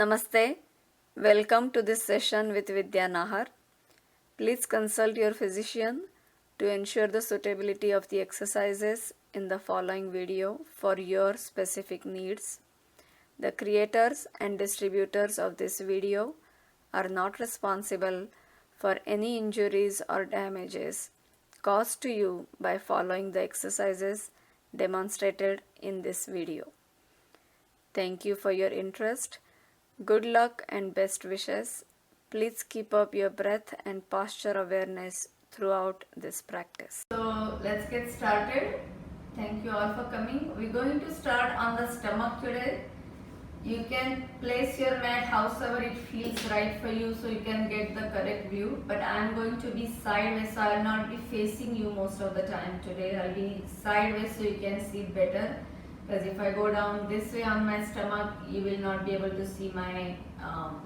Namaste. Welcome to this session with Vidya Nahar. Please consult your physician to ensure the suitability of the exercises in the following video for your specific needs. The creators and distributors of this video are not responsible for any injuries or damages caused to you by following the exercises demonstrated in this video. Thank you for your interest. Good luck and best wishes. Please keep up your breath and posture awareness throughout this practice. So let's get started. Thank you all for coming. We're going to start on the stomach today. You can place your mat however it feels right for you so you can get the correct view. But I'm going to be sideways, so I'll not be facing you most of the time today. I'll be sideways so you can see better. Because if I go down this way on my stomach, you will not be able to see my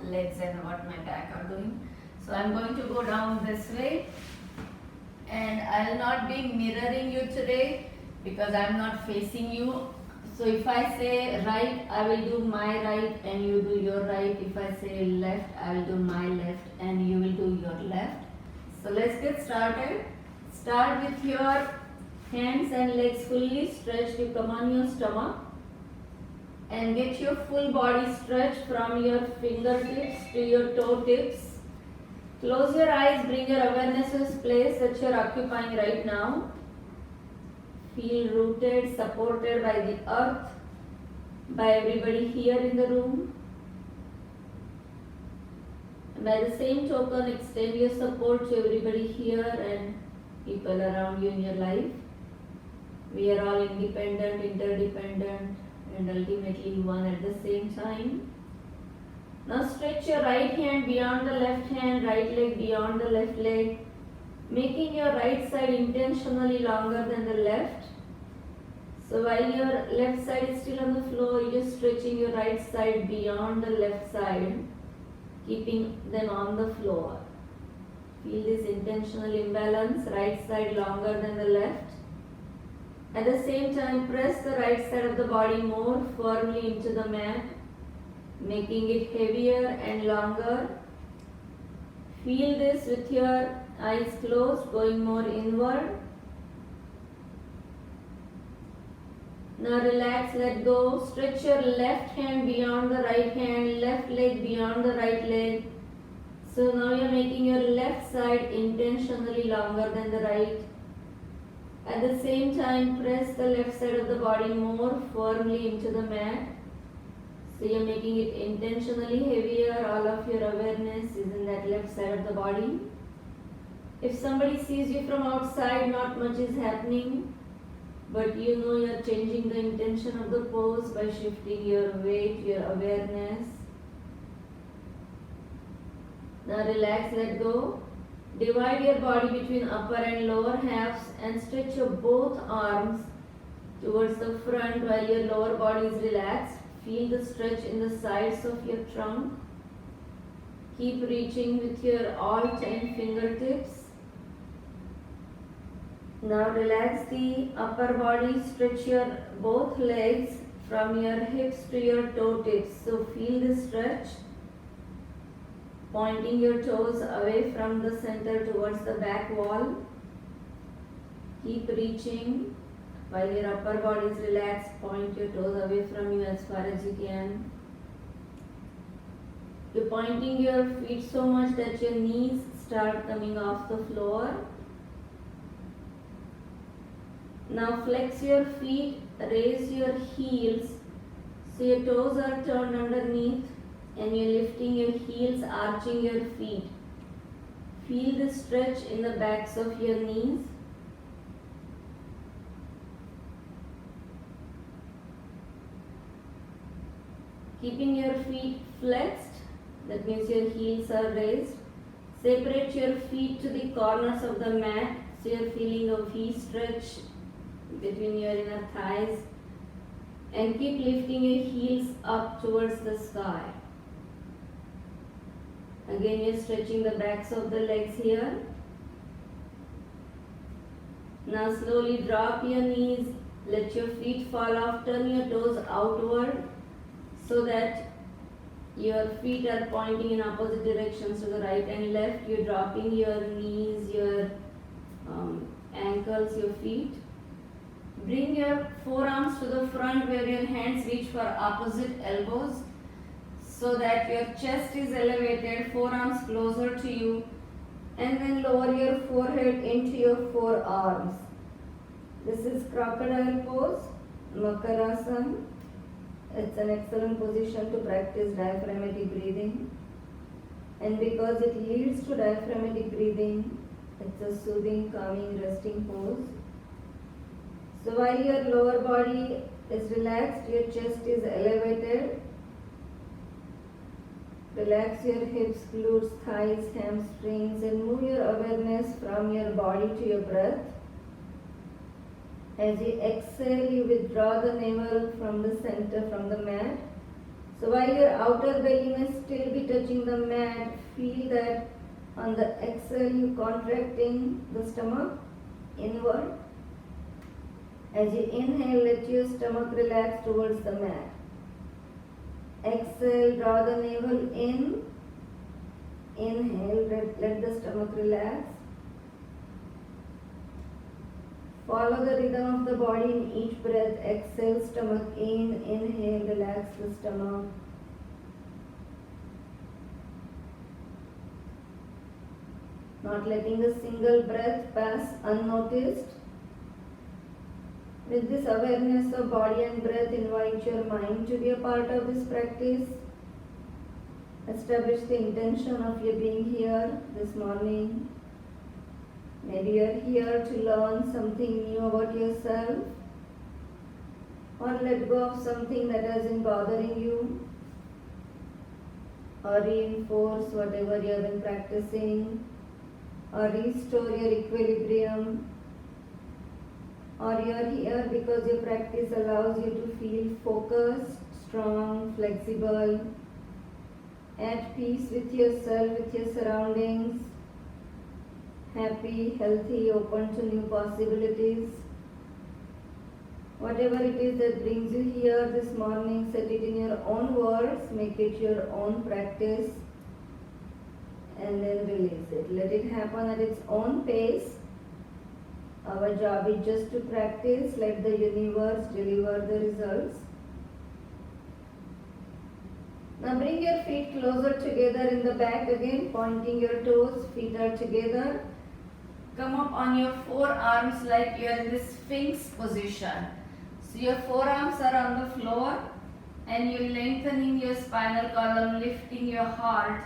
legs and what my back are doing. So I'm going to go down this way, and I'll not be mirroring you today because I'm not facing you. So if I say right, I will do my right and you do your right. If I say left, I will do my left and you will do your left. So let's get started. Start with your hands and legs fully stretched. You come on your stomach and get your full body stretched from your fingertips to your toe tips. Close your eyes, bring your awareness to this place that you are occupying right now. Feel rooted, supported by the earth, by everybody here in the room. And by the same token, extend your support to everybody here and people around you in your life. We are all independent, interdependent, and ultimately one at the same time. Now stretch your right hand beyond the left hand, right leg beyond the left leg, making your right side intentionally longer than the left. So while your left side is still on the floor, you're just stretching your right side beyond the left side, keeping them on the floor. Feel this intentional imbalance, right side longer than the left. At the same time, press the right side of the body more firmly into the mat, making it heavier and longer. Feel this with your eyes closed, going more inward. Now relax, let go. Stretch your left hand beyond the right hand, left leg beyond the right leg. So now you're making your left side intentionally longer than the right. At the same time, press the left side of the body more firmly into the mat. So you're making it intentionally heavier. All of your awareness is in that left side of the body. If somebody sees you from outside, not much is happening, but you know you're changing the intention of the pose by shifting your weight, your awareness. Now relax, let go. Divide your body between upper and lower halves and stretch your both arms towards the front while your lower body is relaxed. Feel the stretch in the sides of your trunk. Keep reaching with your all 10 fingertips. Now relax the upper body, stretch your both legs from your hips to your toe tips. So feel the stretch. Pointing your toes away from the center towards the back wall. Keep reaching while your upper body is relaxed. Point your toes away from you as far as you can. You're pointing your feet so much that your knees start coming off the floor. Now flex your feet, raise your heels so your toes are turned underneath. And you're lifting your heels, arching your feet. Feel the stretch in the backs of your knees. Keeping your feet flexed, that means your heels are raised. Separate your feet to the corners of the mat, so you're feeling a V stretch between your inner thighs. And keep lifting your heels up towards the sky. Again, you're stretching the backs of the legs here. Now slowly drop your knees, let your feet fall off, turn your toes outward so that Your feet are pointing in opposite directions to the right and left. You're dropping your knees, your ankles, your feet. Bring your forearms to the front where your hands reach for opposite elbows so that your chest is elevated, forearms closer to you, and then lower your forehead into your forearms. This is crocodile pose, Makarasana. It's an excellent position to practice diaphragmatic breathing. And because it leads to diaphragmatic breathing, it's a soothing, calming, resting pose. So while your lower body is relaxed, your chest is elevated. Relax your hips, glutes, thighs, hamstrings, and move your awareness from your body to your breath. As you exhale, you withdraw the navel from the center, from the mat. So while your outer belly may still be touching the mat, feel that on the exhale you contracting the stomach inward. As you inhale, let your stomach relax towards the mat. Exhale, draw the navel in. Inhale, let the stomach relax. Follow the rhythm of the body in each breath. Exhale, stomach in. Inhale, relax the stomach. Not letting a single breath pass unnoticed. With this awareness of body and breath, invite your mind to be a part of this practice. Establish the intention of your being here this morning. Maybe you are here to learn something new about yourself, or let go of something that has been bothering you, or reinforce whatever you have been practicing, or restore your equilibrium. Or you are here because your practice allows you to feel focused, strong, flexible, at peace with yourself, with your surroundings, happy, healthy, open to new possibilities. Whatever it is that brings you here this morning, set it in your own words, make it your own practice, and then release it. Let it happen at its own pace. Our job is just to practice, let the universe deliver the results. Now bring your feet closer together in the back again, pointing your toes, feet are together. Come up on your forearms like you are in this Sphinx position. So your forearms are on the floor and you're lengthening your spinal column, lifting your heart.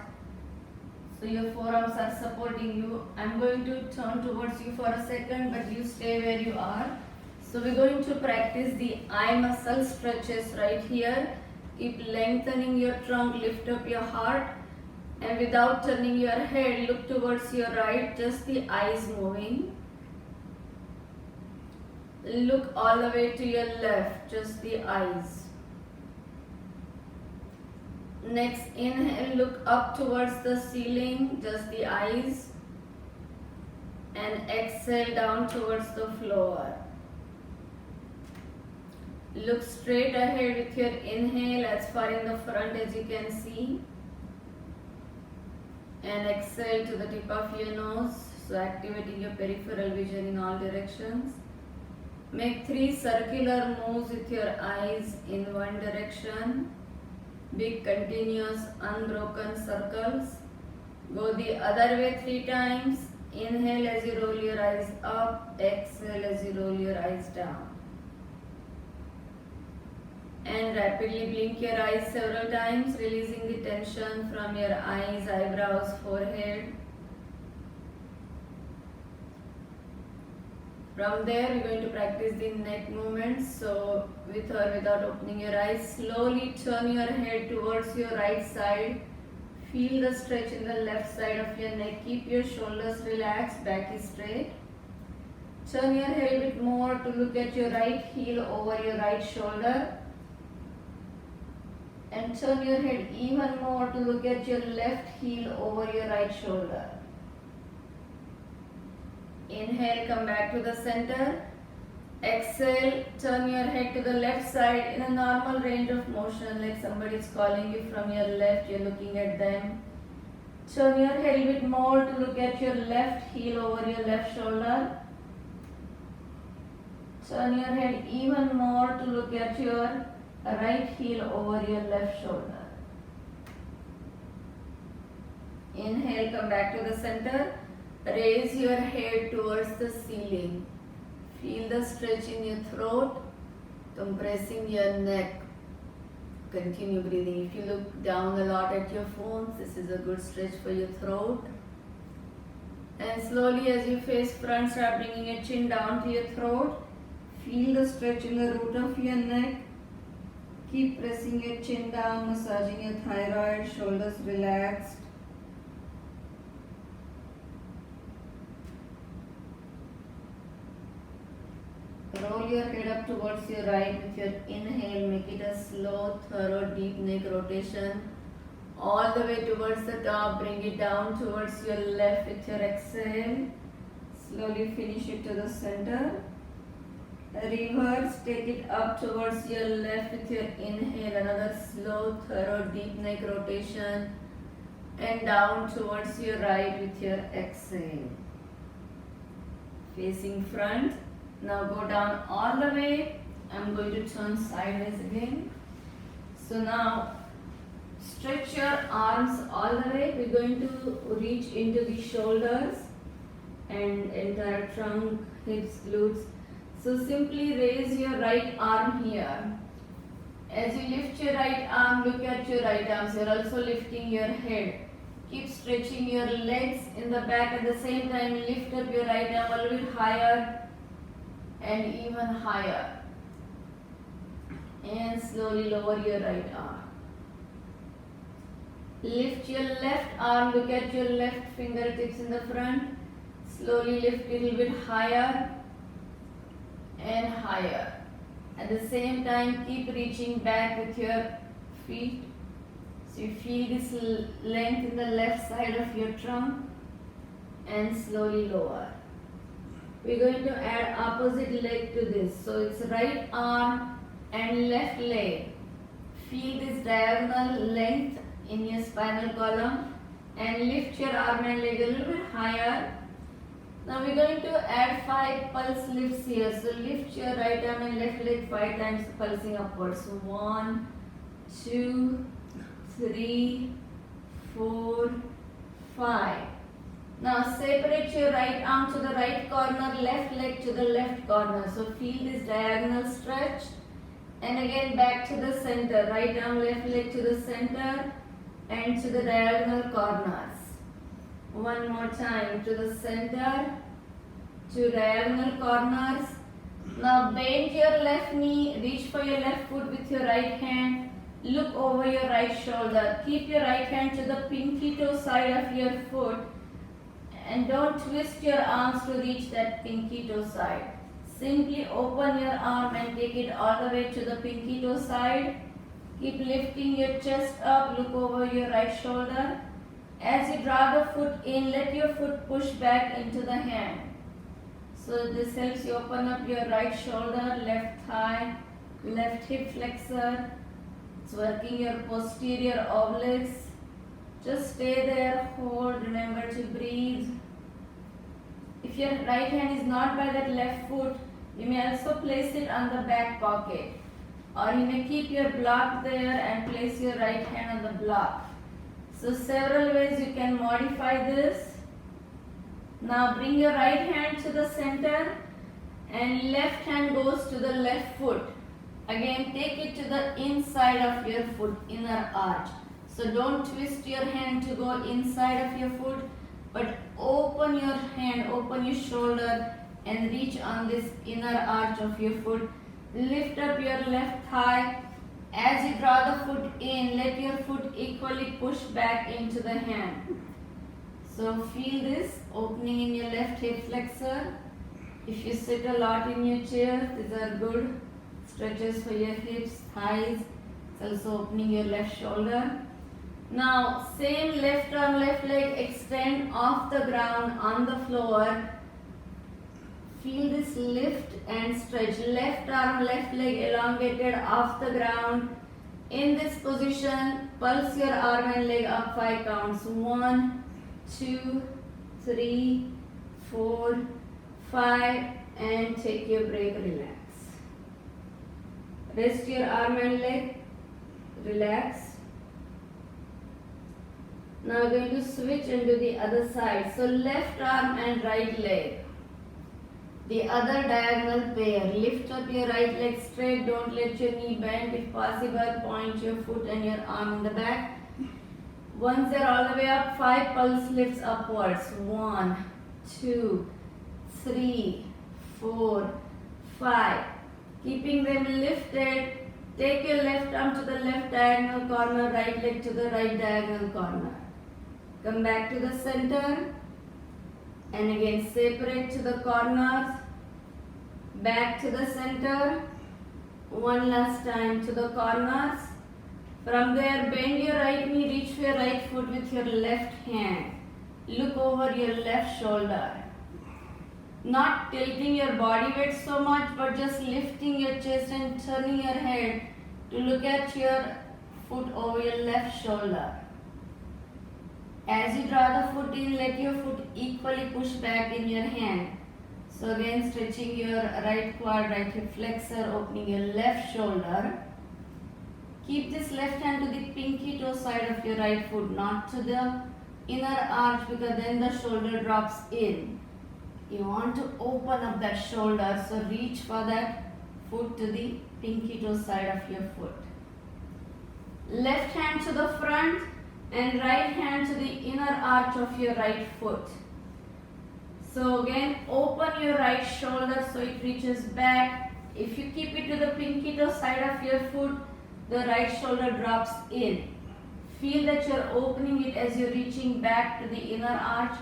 So your forearms are supporting you. I'm going to turn towards you for a second, but you stay where you are. So we're going to practice the eye muscle stretches right here. Keep lengthening your trunk, lift up your heart, and without turning your head, look towards your right, just the eyes moving. Look all the way to your left, just the eyes. Next, inhale, look up towards the ceiling, just the eyes. And exhale down towards the floor. Look straight ahead with your inhale as far in the front as you can see. And exhale to the tip of your nose, so activating your peripheral vision in all directions. Make 3 circular moves with your eyes in one direction. Big continuous unbroken circles. Go the other way 3 times. Inhale as you roll your eyes up. Exhale as you roll your eyes down. And rapidly blink your eyes several times, releasing the tension from your eyes, eyebrows, forehead. From there, we're going to practice the neck movements. So, with or without opening your eyes, slowly turn your head towards your right side. Feel the stretch in the left side of your neck. Keep your shoulders relaxed, back is straight. Turn your head a bit more to look at your right heel over your right shoulder. And turn your head even more to look at your left heel over your right shoulder. Inhale, come back to the center. Exhale, turn your head to the left side in a normal range of motion, like somebody is calling you from your left, you're looking at them. Turn your head a bit more to look at your left heel over your left shoulder. Turn your head even more to look at your right heel over your left shoulder. Inhale, come back to the center. Raise your head towards the ceiling. Feel the stretch in your throat, compressing your neck. Continue breathing. If you look down a lot at your phone, this is a good stretch for your throat. And slowly as you face front, start bringing your chin down to your throat. Feel the stretch in the root of your neck. Keep pressing your chin down, massaging your thyroid, shoulders relaxed. Roll your head up towards your right with your inhale. Make it a slow, thorough, deep neck rotation. All the way towards the top. Bring it down towards your left with your exhale. Slowly finish it to the center. Reverse. Take it up towards your left with your inhale. Another slow, thorough, deep neck rotation. And down towards your right with your exhale. Facing front. Now go down all the way. I'm going to turn sideways again. So now stretch your arms all the way. We're going to reach into the shoulders and entire trunk, hips, glutes. So simply raise your right arm here. As you lift your right arm, look at your right arms. You're also lifting your head. Keep stretching your legs in the back. At the same time, lift up your right arm a little bit higher and even higher. And slowly lower your right arm. Lift your left arm, look at your left fingertips in the front. Slowly lift a little bit higher and higher. At the same time, keep reaching back with your feet. So you feel this length in the left side of your trunk and slowly lower. We're going to add opposite leg to this. So it's right arm and left leg. Feel this diagonal length in your spinal column and lift your arm and leg a little bit higher. Now we're going to add 5 pulse lifts here. So lift your right arm and left leg 5 times, pulsing upwards. So 1, 2, 3, 4, 5. Now separate your right arm to the right corner, left leg to the left corner. So feel this diagonal stretch. And again back to the center. Right arm, left leg to the center and to the diagonal corners. One more time, to the center, to diagonal corners. Now bend your left knee, reach for your left foot with your right hand. Look over your right shoulder. Keep your right hand to the pinky toe side of your foot. And don't twist your arms to reach that pinky toe side. Simply open your arm and take it all the way to the pinky toe side. Keep lifting your chest up, look over your right shoulder. As you draw the foot in, let your foot push back into the hand. So this helps you open up your right shoulder, left thigh, left hip flexor. It's working your posterior obliques. Just stay there, hold, remember to breathe. If your right hand is not by that left foot, you may also place it on the back pocket. Or you may keep your block there and place your right hand on the block. So several ways you can modify this. Now bring your right hand to the center and left hand goes to the left foot. Again take it to the inside of your foot, inner arch. So don't twist your hand to go inside of your foot, but open your hand, open your shoulder and reach on this inner arch of your foot. Lift up your left thigh. As you draw the foot in, let your foot equally push back into the hand. So feel this opening in your left hip flexor. If you sit a lot in your chair, these are good stretches for your hips, thighs. It's also opening your left shoulder. Now same left arm, left leg extend off the ground on the floor. Feel this lift and stretch. Left arm, left leg elongated off the ground. In this position, pulse your arm and leg up 5 counts. 1, 2, 3, 4, 5, and take your break, relax. Rest your arm and leg, relax. Now we're going to switch and do the other side. So left arm and right leg. The other diagonal pair. Lift up your right leg straight. Don't let your knee bend. If possible, point your foot and your arm in the back. Once they're all the way up, 5 pulse lifts upwards. 1, 2, 3, 4, 5. Keeping them lifted, take your left arm to the left diagonal corner, right leg to the right diagonal corner. Come back to the center and again separate to the corners, back to the center, one last time to the corners. From there, bend your right knee, reach for your right foot with your left hand. Look over your left shoulder. Not tilting your body weight so much, but just lifting your chest and turning your head to look at your foot over your left shoulder. As you draw the foot in, let your foot equally push back in your hand. So again, stretching your right quad, right hip flexor, opening your left shoulder. Keep this left hand to the pinky toe side of your right foot, not to the inner arch, because then the shoulder drops in. You want to open up that shoulder, so reach for that foot to the pinky toe side of your foot. Left hand to the front and right hand to the inner arch of your right foot. So again, open your right shoulder so it reaches back. If you keep it to the pinky toe side of your foot, the right shoulder drops in. Feel that you're opening it as you're reaching back to the inner arch.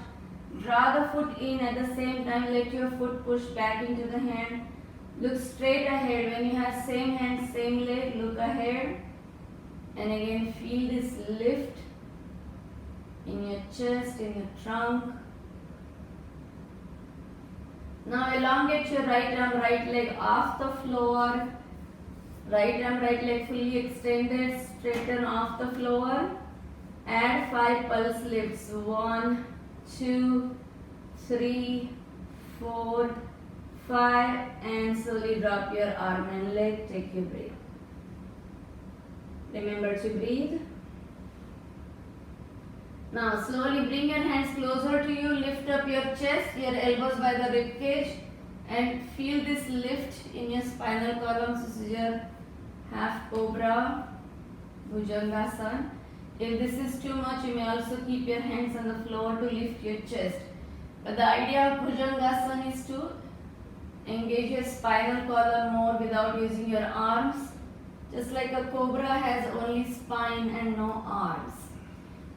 Draw the foot in, at the same time let your foot push back into the hand. Look straight ahead. When you have same hand, same leg, look ahead. And again, feel this lift in your chest, in your trunk. Now elongate your right arm, right leg off the floor. Right arm, right leg fully extended, straighten off the floor. Add 5 pulse lifts. 1, 2, 3, 4, 5, and slowly drop your arm and leg. Take your breath. Remember to breathe. Now slowly bring your hands closer to you. Lift up your chest, your elbows by the rib cage, and feel this lift in your spinal column. This is your half cobra, Bhujangasana. If this is too much, you may also keep your hands on the floor to lift your chest. But the idea of Bhujangasana is to engage your spinal column more without using your arms. Just like a cobra has only spine and no arms.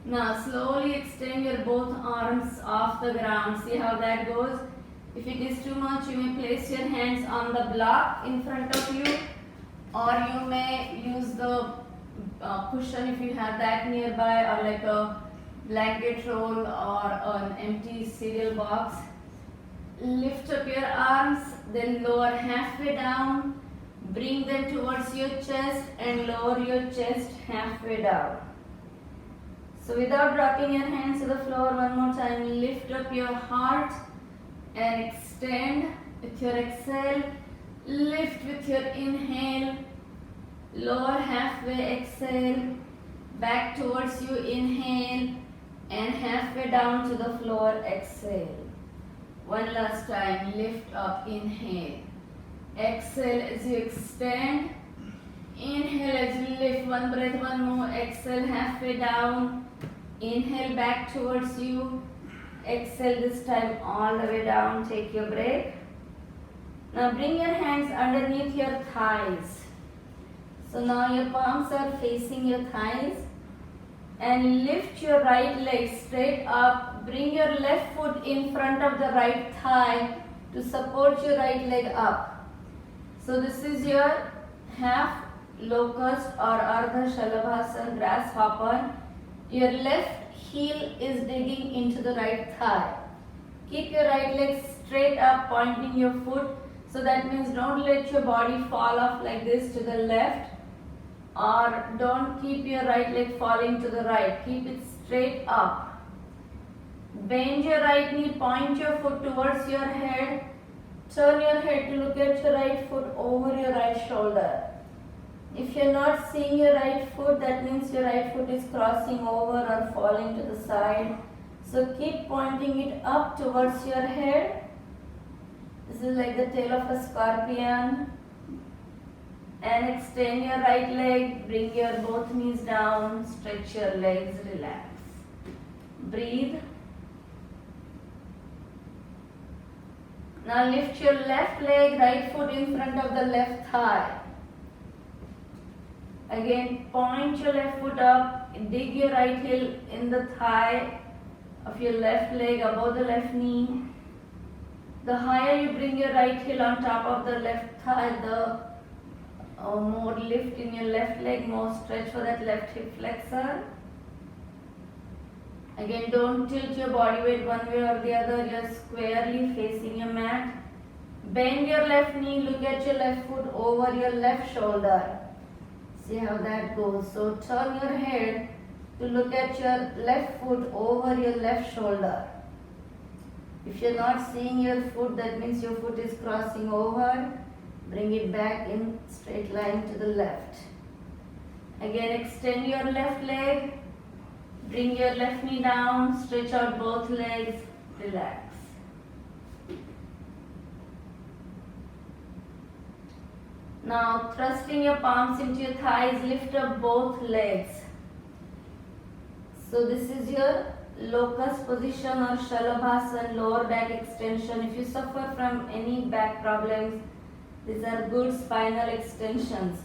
Now slowly extend your both arms off the ground. See how that goes? If it is too much, you may place your hands on the block in front of you, or you may use the cushion if you have that nearby, or like a blanket roll or an empty cereal box. Lift up your arms, then lower halfway down, bring them towards your chest and lower your chest halfway down. So without dropping your hands to the floor, one more time, lift up your heart and extend with your exhale. Lift with your inhale, lower halfway, exhale, back towards you, inhale, and halfway down to the floor, exhale. One last time, lift up, inhale, exhale as you extend, inhale as you lift, one breath, one more, exhale halfway down, inhale back towards you, exhale this time all the way down, take your break. Now bring your hands underneath your thighs. So now your palms are facing your thighs, and lift your right leg straight up. Bring your left foot in front of the right thigh to support your right leg up. So this is your half locust or Ardha Shalabhasana, grasshopper. Your left heel is digging into the right thigh. Keep your right leg straight up, pointing your foot. So that means don't let your body fall off like this to the left, or don't keep your right leg falling to the right. Keep it straight up. Bend your right knee, point your foot towards your head. Turn your head to look at your right foot over your right shoulder. If you're not seeing your right foot, that means your right foot is crossing over or falling to the side. So keep pointing it up towards your head. This is like the tail of a scorpion. And extend your right leg, bring your both knees down, stretch your legs, relax. Breathe. Now lift your left leg, right foot in front of the left thigh. Again, point your left foot up, dig your right heel in the thigh of your left leg above the left knee. The higher you bring your right heel on top of the left thigh, the more lift in your left leg, more stretch for that left hip flexor. Again, don't tilt your body weight one way or the other, you're squarely facing your mat. Bend your left knee, look at your left foot over your left shoulder. See how that goes. So turn your head to look at your left foot over your left shoulder. If you're not seeing your foot, that means your foot is crossing over. Bring it back in straight line to the left. Again, extend your left leg. Bring your left knee down, stretch out both legs, relax. Now, thrusting your palms into your thighs, lift up both legs. So this is your locust position or Shalabhasana, lower back extension. If you suffer from any back problems, these are good spinal extensions.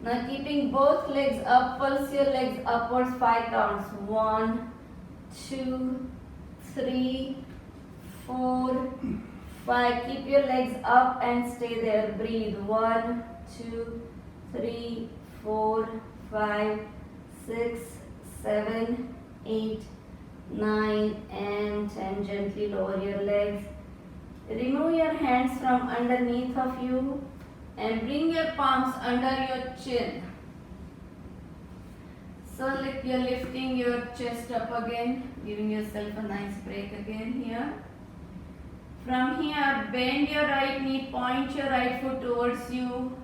Now keeping both legs up, pulse your legs upwards 5 counts. 1, 2, 3, 4, 5. Keep your legs up and stay there. Breathe. 1, 2, 3, 4, 5, 6, 7, 8, 9 and 10. Gently lower your legs. Remove your hands from underneath of you and bring your palms under your chin. So like you're lifting your chest up again, giving yourself a nice break again here. From here, bend your right knee, point your right foot towards you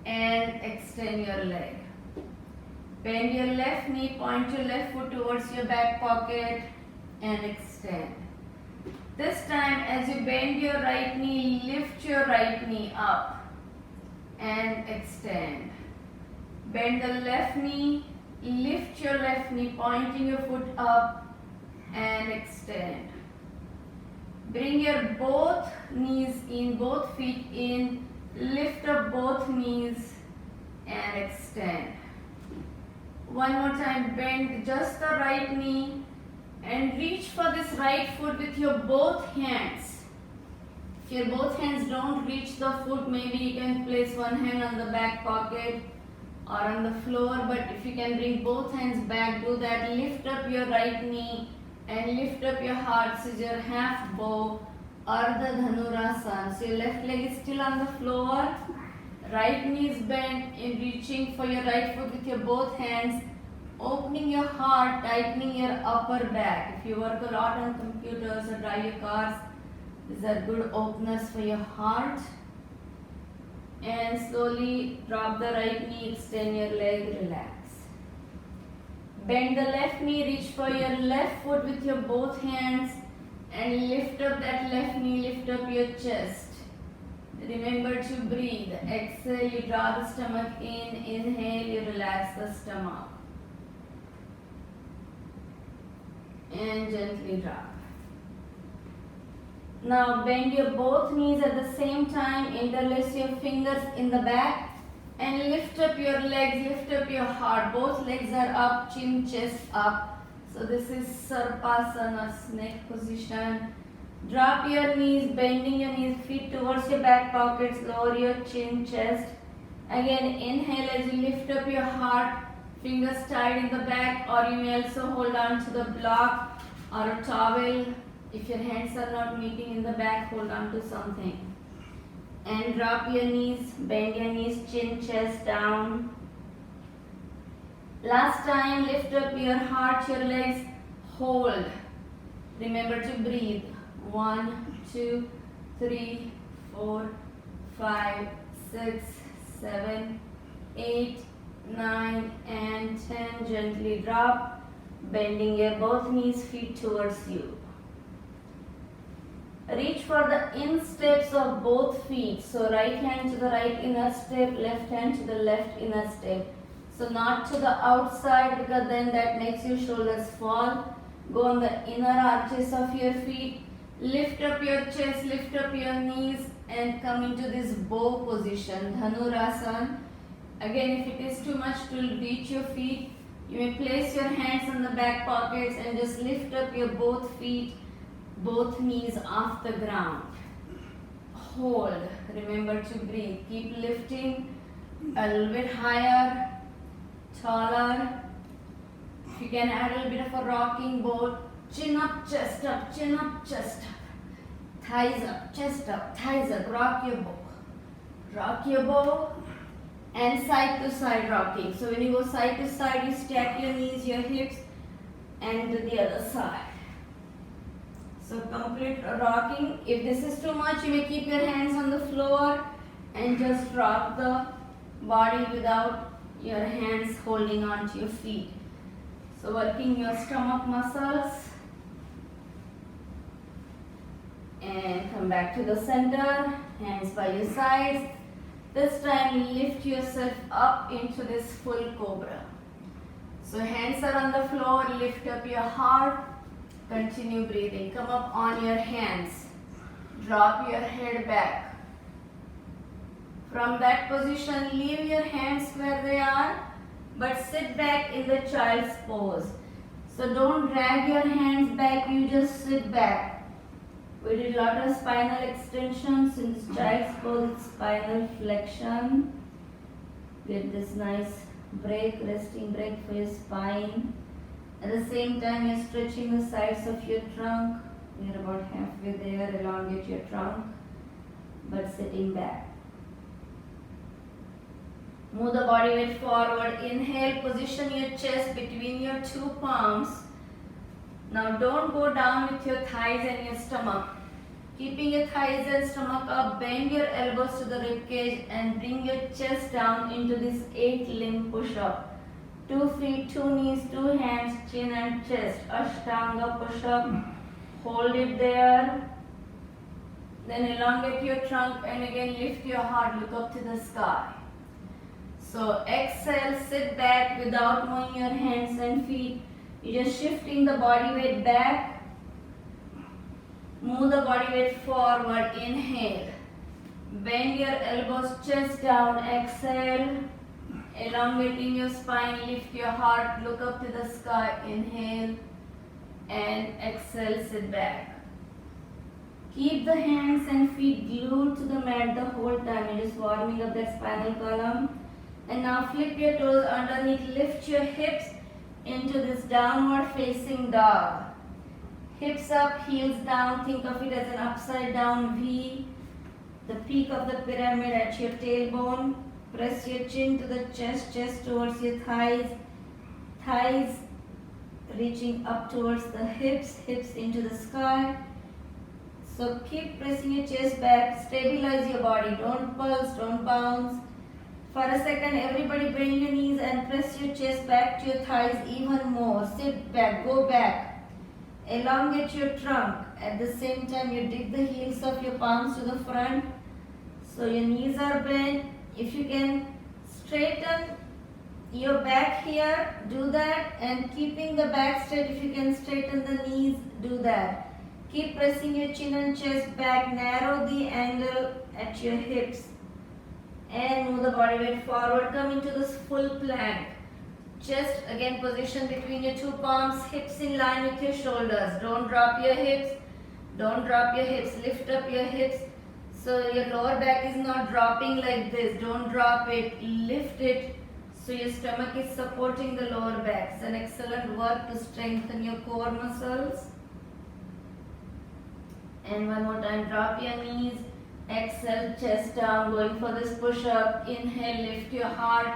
and extend your leg. Bend your left knee, point your left foot towards your back pocket and extend. This time, as you bend your right knee, lift your right knee up and extend. Bend the left knee, lift your left knee, pointing your foot up and extend. Bring your both knees in, both feet in, lift up both knees and extend. One more time, bend just the right knee and reach for this right foot with your both hands. If your both hands don't reach the foot, maybe you can place one hand on the back pocket or on the floor, but if you can bring both hands back, do that. Lift up your right knee and lift up your heart, scissor, half bow, Ardha Dhanurasana. So your left leg is still on the floor, right knee is bent in reaching for your right foot with your both hands, opening your heart, tightening your upper back. If you work a lot on computers or drive your cars, these are good openers for your heart. And slowly drop the right knee, extend your leg, relax. Bend the left knee, reach for your left foot with your both hands and lift up that left knee, lift up your chest. Remember to breathe. Exhale, you draw the stomach in. Inhale, you relax the stomach. And gently drop. Now bend your both knees at the same time, interlace your fingers in the back and lift up your legs, lift up your heart. Both legs are up, chin, chest up. So this is Sarpasana, snake position. Drop your knees, bending your knees, feet towards your back pockets, lower your chin, chest. Again, inhale as you lift up your heart, fingers tied in the back, or you may also hold on to the block or a towel If your hands are not meeting in the back, hold on to something. And drop your knees, bend your knees, chin, chest down. Last time, lift up your heart, your legs, hold. Remember to breathe. 1, 2, 3, 4, 5, 6, 7, 8, 9 and 10. Gently drop, bending your both knees, feet towards you. Reach for the insteps of both feet. So right hand to the right inner step, left hand to the left inner step. So not to the outside, because then that makes your shoulders fall. Go on the inner arches of your feet. Lift up your chest, lift up your knees and come into this bow position, Dhanurasana. Again, if it is too much to reach your feet, you may place your hands on the back pockets and just lift up your both feet, both knees off the ground. Hold. Remember to breathe. Keep lifting a little bit higher, taller. If you can add a little bit of a rocking boat. Chin up, chest up, chin up, chest up. Thighs up, chest up, thighs up. Rock your bow. Rock your bow. And side to side rocking. So when you go side to side, you stack your knees, your hips, and to the other side. So complete rocking. If this is too much, you may keep your hands on the floor and just rock the body without your hands holding on to your feet. So working your stomach muscles. And come back to the center, hands by your sides. This time lift yourself up into this full cobra. So hands are on the floor, lift up your heart, continue breathing. Come up on your hands, drop your head back. From that position, leave your hands where they are, but sit back in the child's pose. So don't drag your hands back, you just sit back. We did a lot of spinal extensions in this child's pose, spinal flexion. Get this nice break, resting break for your spine. At the same time, you're stretching the sides of your trunk. You're about halfway there, elongate your trunk, but sitting back. Move the body weight forward. Inhale, position your chest between your two palms. Now don't go down with your thighs and your stomach. Keeping your thighs and stomach up, bend your elbows to the rib cage and bring your chest down into this 8-limb push-up. 2 feet, 2 knees, 2 hands, chin and chest. Ashtanga push-up. Hold it there. Then elongate your trunk and again lift your heart, look up to the sky. So exhale, sit back without moving your hands and feet. You're just shifting the body weight back. Move the body weight forward. Inhale. Bend your elbows, chest down. Exhale. Elongating your spine. Lift your heart. Look up to the sky. Inhale. And exhale. Sit back. Keep the hands and feet glued to the mat the whole time. You're just warming up that spinal column. And now flip your toes underneath. Lift your hips into this downward facing dog. Hips up, heels down. Think of it as an upside down V. The peak of the pyramid at your tailbone. Press your chin to the chest, chest towards your thighs. Thighs reaching up towards the hips, hips into the sky. So keep pressing your chest back. Stabilize your body. Don't pulse, don't bounce. For a second, everybody bend your knees and press your chest back to your thighs even more. Sit back, go back. Elongate your trunk. At the same time, you dig the heels of your palms to the front. So your knees are bent. If you can straighten your back here, do that. And keeping the back straight, if you can straighten the knees, do that. Keep pressing your chin and chest back. Narrow the angle at your hips. And move the body weight forward. Come into this full plank. Chest again position between your two palms. Hips in line with your shoulders. Don't drop your hips. Don't drop your hips. Lift up your hips. So your lower back is not dropping like this. Don't drop it. Lift it. So your stomach is supporting the lower back. It's an excellent work to strengthen your core muscles. And one more time, drop your knees. Exhale, chest down, going for this push-up. Inhale, lift your heart.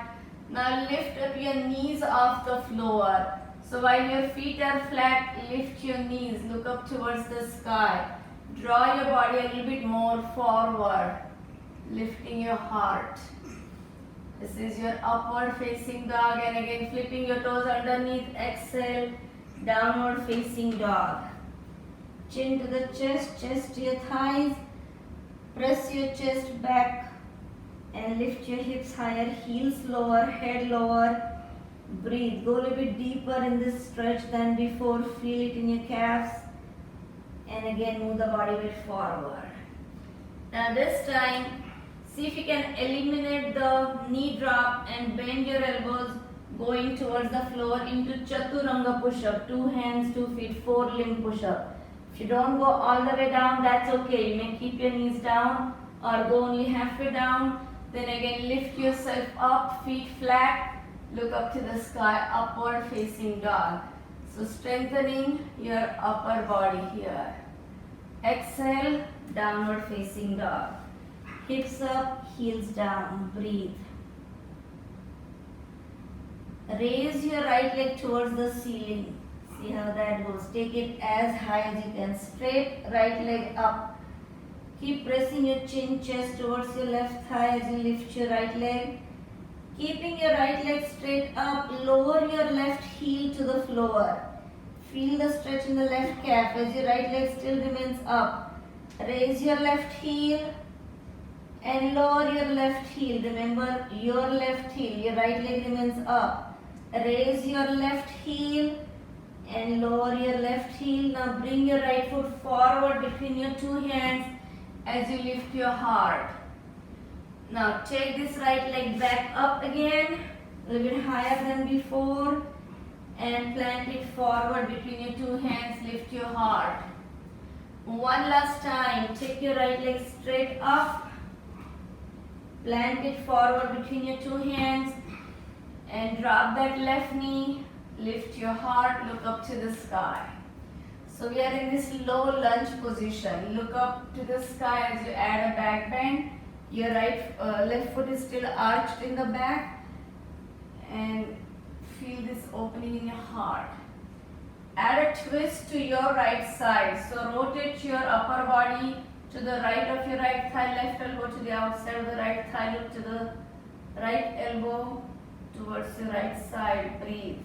Now lift up your knees off the floor. So while your feet are flat, lift your knees, look up towards the sky. Draw your body a little bit more forward, lifting your heart. This is your upward facing dog, and again flipping your toes underneath. Exhale, downward facing dog. Chin to the chest, chest to your thighs. Press your chest back and lift your hips higher, heels lower, head lower. Breathe. Go a little bit deeper in this stretch than before. Feel it in your calves. And again move the body weight forward. Now this time, see if you can eliminate the knee drop and bend your elbows going towards the floor into Chaturanga push-up. 2 hands, 2 feet, 4 limb push-up. If you don't go all the way down, that's okay. You may keep your knees down or go only halfway down. Then again lift yourself up, feet flat. Look up to the sky, upward facing dog. So strengthening your upper body here. Exhale, downward facing dog. Hips up, heels down. Breathe. Raise your right leg towards the ceiling. See how that goes. Take it as high as you can. Straight right leg up. Keep pressing your chin, chest towards your left thigh as you lift your right leg. Keeping your right leg straight up, lower your left heel to the floor. Feel the stretch in the left calf as your right leg still remains up. Raise your left heel and lower your left heel. Remember your left heel, your right leg remains up. Raise your left heel and lower your left heel. Now bring your right foot forward between your 2 hands as you lift your heart. Now take this right leg back up again, a little bit higher than before, and plant it forward between your 2 hands, lift your heart. One last time, take your right leg straight up, plant it forward between your 2 hands, and drop that left knee, lift your heart, look up to the sky. So we are in this low lunge position. Look up to the sky as you add a back bend. Your left foot is still arched in the back, and feel this opening in your heart. Add a twist to your right side. So rotate your upper body to the right of your right thigh, left elbow to the outside of the right thigh, look to the right elbow towards the right side. Breathe.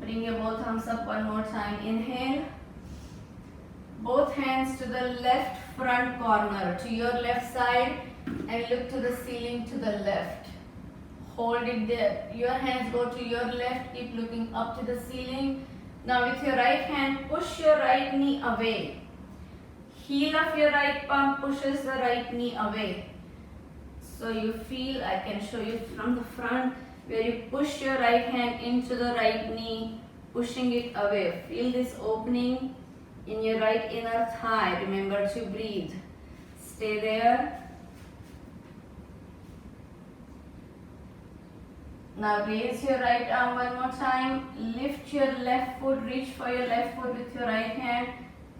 Bring your both arms up one more time. Inhale. Both hands to the left front corner, to your left side, and look to the ceiling to the left. Hold it there. Your hands go to your left, keep looking up to the ceiling. Now with your right hand, push your right knee away. Heel of your right palm pushes the right knee away. So you feel, I can show you from the front, where you push your right hand into the right knee, pushing it away. Feel this opening in your right inner thigh. Remember to breathe. Stay there. Now raise your right arm one more time. Lift your left foot. Reach for your left foot with your right hand.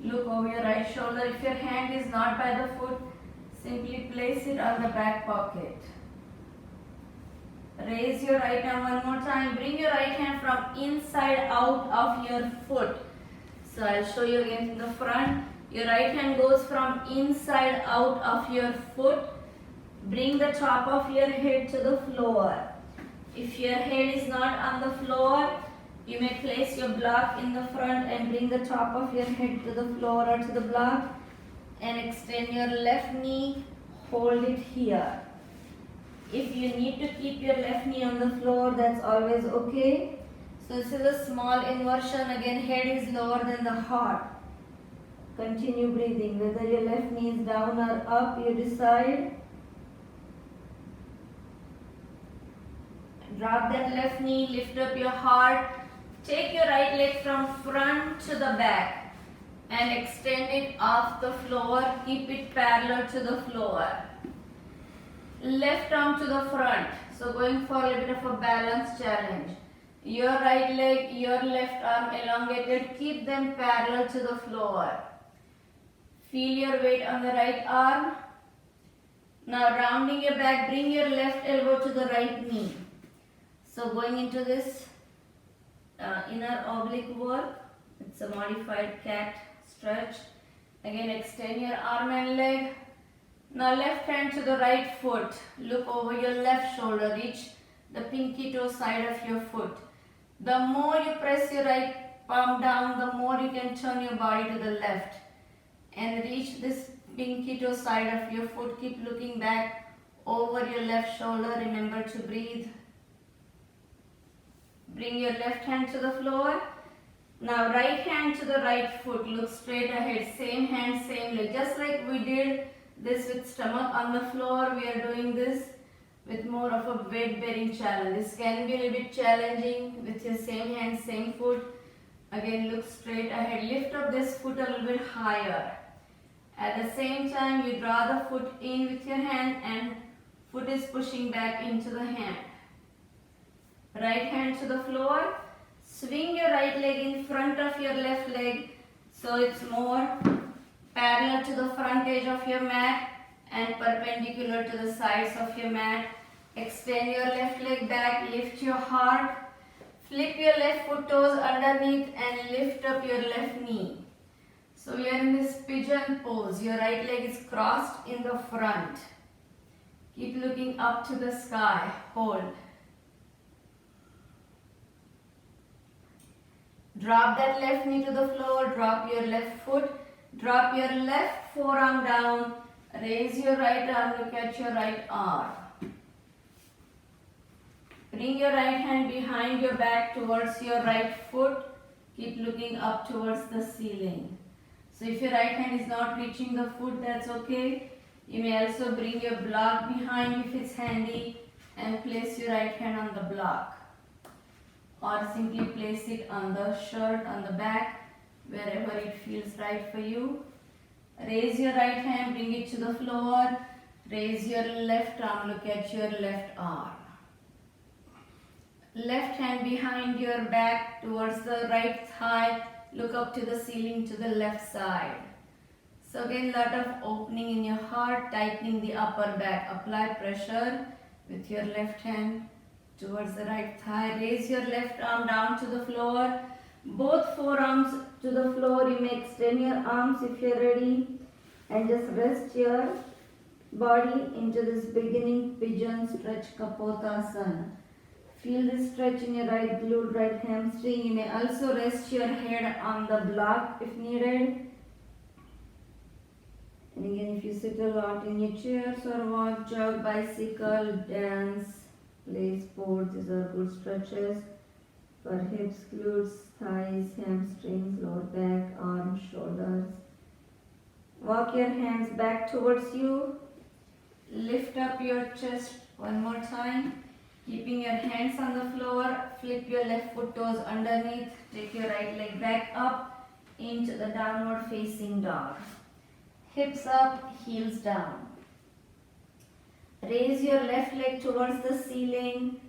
Look over your right shoulder. If your hand is not by the foot, simply place it on the back pocket. Raise your right arm one more time. Bring your right hand from inside out of your foot. So I'll show you again in the front. Your right hand goes from inside out of your foot. Bring the top of your head to the floor. If your head is not on the floor, you may place your block in the front and bring the top of your head to the floor or to the block, and extend your left knee, hold it here. If you need to keep your left knee on the floor, that's always okay. So this is a small inversion. Again, head is lower than the heart. Continue breathing. Whether your left knee is down or up, you decide. Drop that left knee, lift up your heart. Take your right leg from front to the back and extend it off the floor. Keep it parallel to the floor. Left arm to the front. So going for a little bit of a balance challenge. Your right leg, your left arm elongated. Keep them parallel to the floor. Feel your weight on the right arm. Now rounding your back, bring your left elbow to the right knee. So going into this inner oblique work, it's a modified cat stretch. Again, extend your arm and leg. Now left hand to the right foot. Look over your left shoulder. Reach the pinky toe side of your foot. The more you press your right palm down, the more you can turn your body to the left. And reach this pinky toe side of your foot. Keep looking back over your left shoulder. Remember to breathe. Bring your left hand to the floor. Now right hand to the right foot. Look straight ahead. Same hand, same leg. Just like we did this with stomach on the floor, we are doing this with more of a weight bearing challenge. This can be a little bit challenging with your same hand, same foot. Again, look straight ahead. Lift up this foot a little bit higher. At the same time, you draw the foot in with your hand and foot is pushing back into the hand. Right hand to the floor. Swing your right leg in front of your left leg so it's more parallel to the front edge of your mat and perpendicular to the sides of your mat. Extend your left leg back, lift your heart. Flip your left foot toes underneath and lift up your left knee. So we are in this pigeon pose. Your right leg is crossed in the front. Keep looking up to the sky. Hold. Drop that left knee to the floor. Drop your left foot. Drop your left forearm down. Raise your right arm. Look at your right arm. Bring your right hand behind your back towards your right foot. Keep looking up towards the ceiling. So if your right hand is not reaching the foot, that's okay. You may also bring your block behind if it's handy and place your right hand on the block. Or simply place it on the shirt, on the back, wherever it feels right for you. Raise your right hand, bring it to the floor. Raise your left arm, look at your left arm. Left hand behind your back towards the right thigh. Look up to the ceiling to the left side. So again, lot of opening in your heart, tightening the upper back. Apply pressure with your left hand towards the right thigh. Raise your left arm down to the floor. Both forearms to the floor. You may extend your arms if you're ready. And just rest your body into this beginning pigeon stretch, Kapotasana. Feel this stretch in your right glute, right hamstring. You may also rest your head on the block if needed. And again, if you sit a lot in your chairs or walk, jog, bicycle, dance, play sports, these are good stretches for hips, glutes, thighs, hamstrings, lower back, arms, shoulders. Walk your hands back towards you. Lift up your chest one more time. Keeping your hands on the floor, flip your left foot toes underneath. Take your right leg back up into the downward facing dog. Hips up, heels down. Raise your left leg towards the ceiling.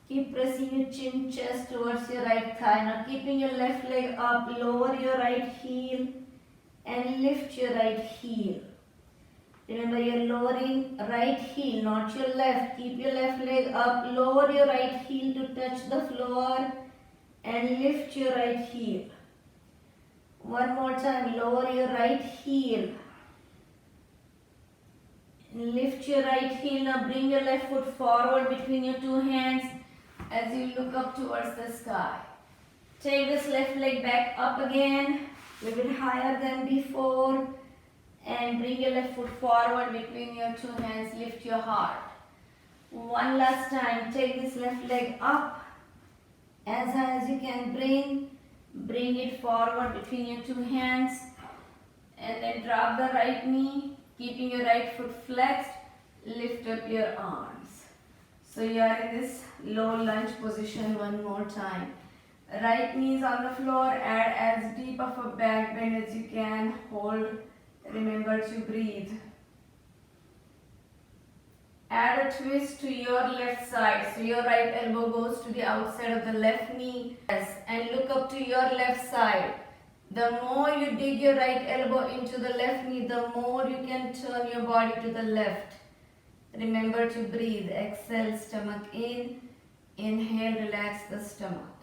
Keep pressing your chin, chest towards your right thigh. Now keeping your left leg up, lower your right heel and lift your right heel. Remember, you're lowering right heel, not your left. Keep your left leg up, lower your right heel to touch the floor and lift your right heel. One more time, lower your right heel. Lift your right heel. Now bring your left foot forward between your two hands as you look up towards the sky. Take this left leg back up again, a little bit higher than before. And bring your left foot forward between your two hands. Lift your heart. One last time. Take this left leg up as high as you can bring. Bring it forward between your two hands. And then drop the right knee. Keeping your right foot flexed. Lift up your arms. So you are in this low lunge position one more time. Right knee is on the floor. Add as deep of a back bend as you can. Hold. Remember to breathe. add a twist to your left side. So your right elbow goes to the outside of the left knee. Yes, and look up to your left side. The more you dig your right elbow into the left knee, the more you can turn your body to the left. Remember to breathe. Exhale, stomach in. Inhale, relax the stomach.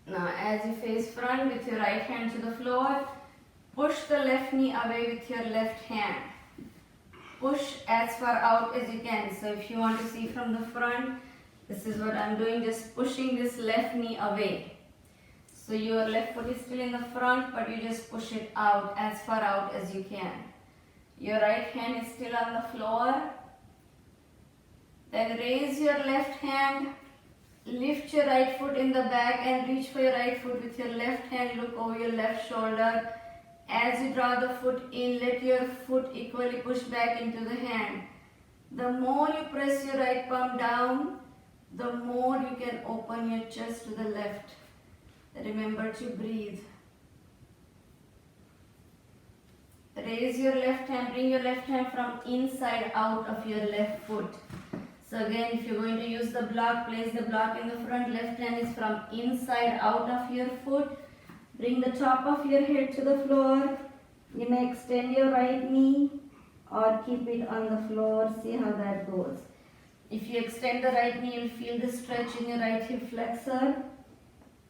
Now as you face front with your right hand to the floor, push the left knee away with your left hand. Push as far out as you can. So if you want to see from the front, this is what I'm doing, just pushing this left knee away. So your left foot is still in the front, but you just push it out as far out as you can. Your right hand is still on the floor. Then raise your left hand. Lift your right foot in the back and reach for your right foot with your left hand. Look over your left shoulder. As you draw the foot in, let your foot equally push back into the hand. The more you press your right palm down, the more you can open your chest to the left. Remember to breathe. Raise your left hand, bring your left hand from inside out of your left foot. So again, if you're going to use the block, place the block in the front. Left hand is from inside out of your foot. Bring the top of your head to the floor. You may extend your right knee or keep it on the floor. See how that goes. If you extend the right knee, you'll feel the stretch in your right hip flexor.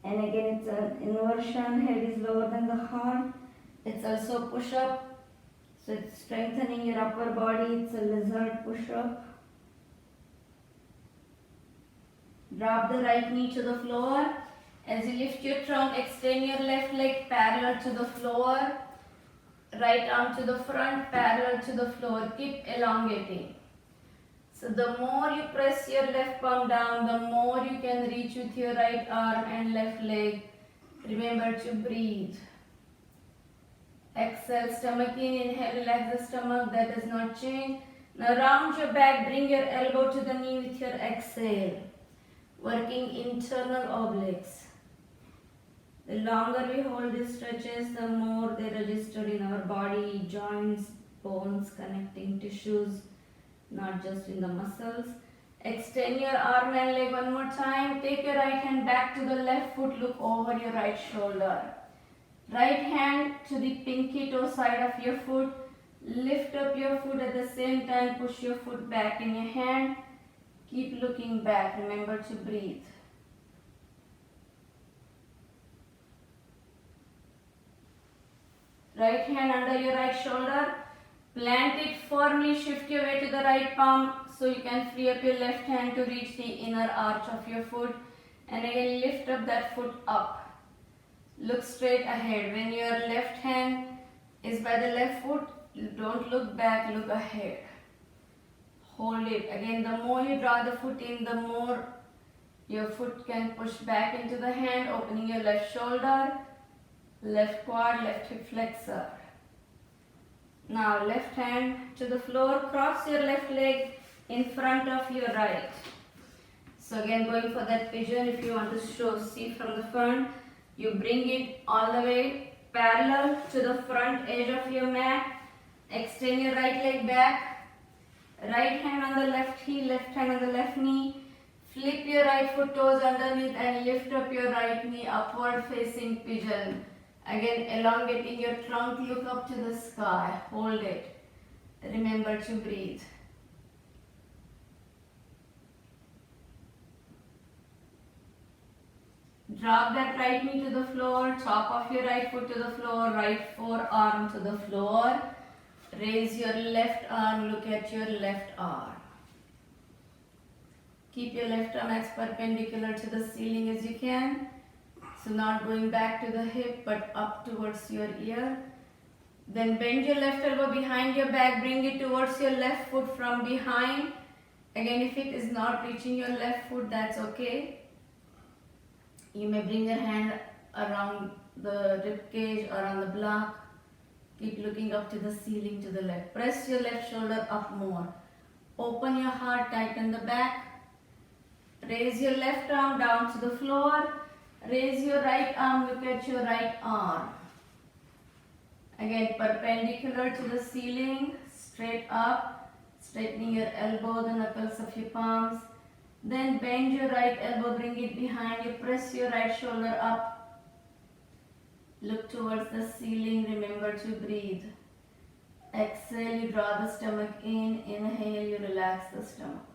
And again, it's an inversion. Head is lower than the heart. It's also push-up. So it's strengthening your upper body. It's a lizard push-up. Drop the right knee to the floor. As you lift your trunk, extend your left leg parallel to the floor. Right arm to the front, parallel to the floor. Keep elongating. So the more you press your left palm down, the more you can reach with your right arm and left leg. Remember to breathe. Exhale, stomach in. Inhale, relax the stomach. That does not change. Now round your back, bring your elbow to the knee with your exhale. Working internal obliques. The longer we hold these stretches, the more they register in our body, joints, bones, connecting tissues, not just in the muscles. Extend your arm and leg one more time. Take your right hand back to the left foot. Look over your right shoulder. Right hand to the pinky toe side of your foot. Lift up your foot at the same time. Push your foot back in your hand. Keep looking back. Remember to breathe. Right hand under your right shoulder. Plant it firmly. Shift your weight to the right palm so you can free up your left hand to reach the inner arch of your foot. And again, lift up that foot up. Look straight ahead. When your left hand is by the left foot, don't look back, look ahead. Hold it. Again, the more you draw the foot in, the more your foot can push back into the hand, opening your left shoulder, left quad, left hip flexor. Now left hand to the floor, cross your left leg in front of your right. So again, going for that pigeon, if you want to see from the front, you bring it all the way parallel to the front edge of your mat. Extend your right leg back. Right hand on the left heel, left hand on the left knee. Flip your right foot toes underneath and lift up your right knee, upward facing pigeon. Again, elongating your trunk, look up to the sky. Hold it. Remember to breathe. Drop that right knee to the floor, top of your right foot to the floor, right forearm to the floor. Raise your left arm, look at your left arm. Keep your left arm as perpendicular to the ceiling as you can. So not going back to the hip but up towards your ear. Then bend your left elbow behind your back, bring it towards your left foot from behind. Again, if it is not reaching your left foot, that's okay. You may bring your hand around the rib cage or on the block. Keep looking up to the ceiling to the left. Press your left shoulder up more. Open your heart, tighten the back. Raise your left arm down to the floor. Raise your right arm, look at your right arm. Again, perpendicular to the ceiling, straight up, straightening your elbow, the knuckles of your palms. Then bend your right elbow, bring it behind you, press your right shoulder up. Look towards the ceiling, remember to breathe. Exhale, you draw the stomach in. Inhale, you relax the stomach.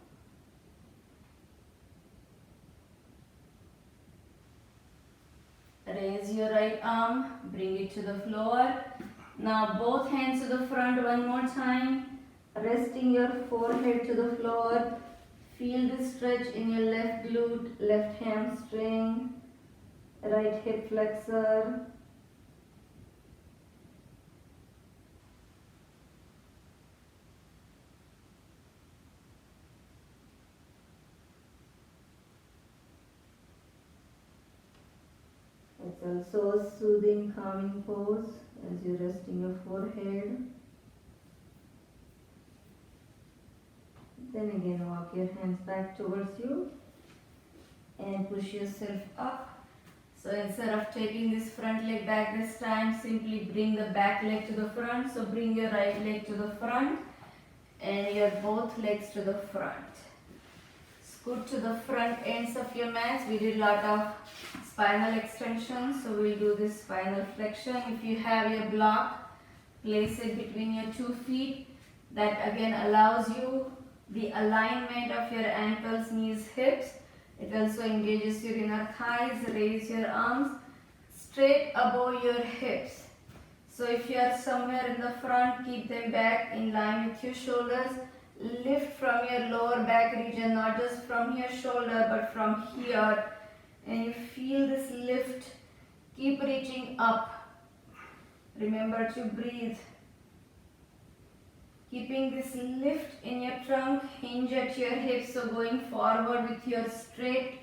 Raise your right arm, bring it to the floor. Now both hands to the front one more time. Resting your forehead to the floor. Feel the stretch in your left glute, left hamstring, right hip flexor. It's also a soothing, calming pose as you rest in your forehead. Then again walk your hands back towards you and push yourself up. So instead of taking this front leg back this time, simply bring the back leg to the front. So bring your right leg to the front and your both legs to the front. Scoot to the front ends of your mats. We did a lot of spinal extension, so we'll do this spinal flexion. If you have your block, place it between your 2 feet. That again allows you the alignment of your ankles, knees, hips. It also engages your inner thighs. Raise your arms straight above your hips. So if you are somewhere in the front, keep them back in line with your shoulders. Lift from your lower back region, not just from your shoulder but from here. And you feel this lift. Keep reaching up. Remember to breathe. Keeping this lift in your trunk, hinge at your hips, so going forward with your straight,